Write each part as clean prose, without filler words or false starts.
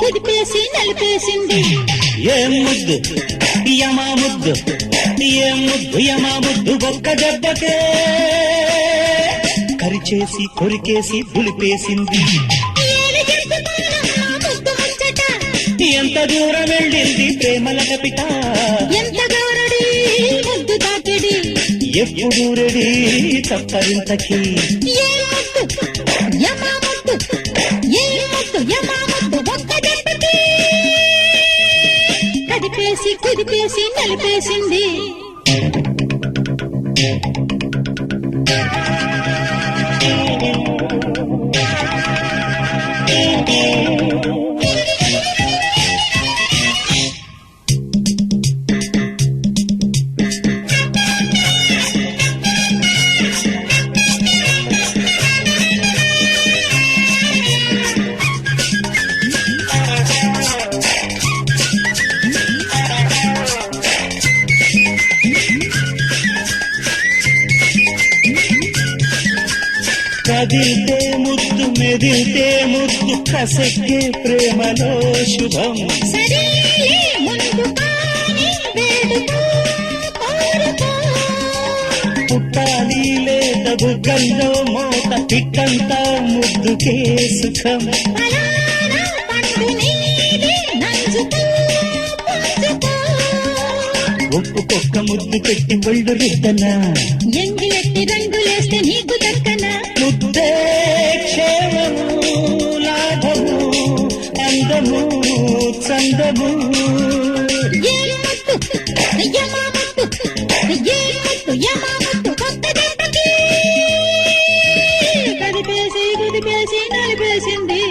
కుదిపేసి నలిపేసింది. ఏం ముద్దు యమా ముద్దు, ఏం ముద్దు యమా ముద్దు, ఒక్క దెబ్బకే కరిచేసి కొరికేసి దులిపేసింది. ఎంత దూరం వెళ్ళింది ప్రేమల కపిట, ఎంత గౌరడి ముద్దు తాకిడి, ఎప్పుడు రెడీ తప్పరింతకి. కదిపేసి కుదిపేసి నలిపేసింది. కదిలితే ముద్దు మెదిలితే ముద్దు, కసెక్కే ప్రేమలో శుభం. పుట్టాలి లేత బుగ్గల్లో మోత, పిట్టంతా ముద్దుకే సుఖం. ఒప్పుకొక్క ముద్దు పెట్టి ఒళ్ళు రుద్దనా, ఎంగిలెట్టి రంగులేస్తే నీకు దక్కన. ముద్దే క్షేమము లాభము అందము చందము. కదిపేసి కుదిపేసి నలిపేసింది.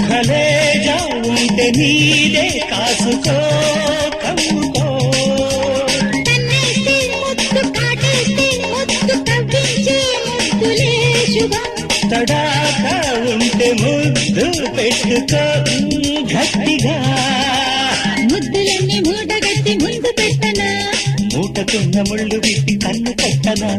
కలేజా ఉంటే నీదే కాసుకో కమ్ముకో, తడాక ఉంటే ముద్దు పెట్టుకో గట్టిగా. ముద్దులన్నీ మూటగట్టి ముందు పెట్టనా, మూటకున్న ముళ్ళు విప్పి కన్ను కట్టనా.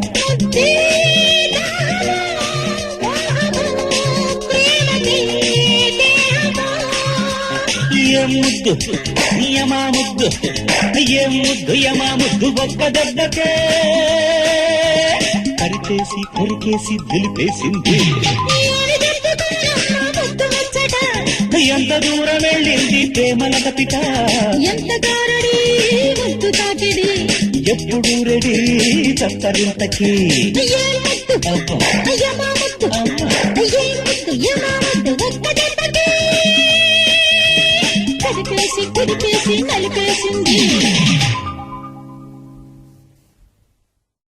ఏం ముద్దు యమా ముద్దు, ఏం ముద్దు యమా ముద్దు, ఒక్క దెబ్బకే కరిచేసి కొరికేసి దులిపేసింది. ఎంత దూరం వెళ్ళింది ప్రేమల కపిట, ఎంత గారడి ముద్దు తాకిడి, ఎప్పుడు రెడీ తప్పరింతకి. కదిపేసి కుదిపేసి నలిపేసింది.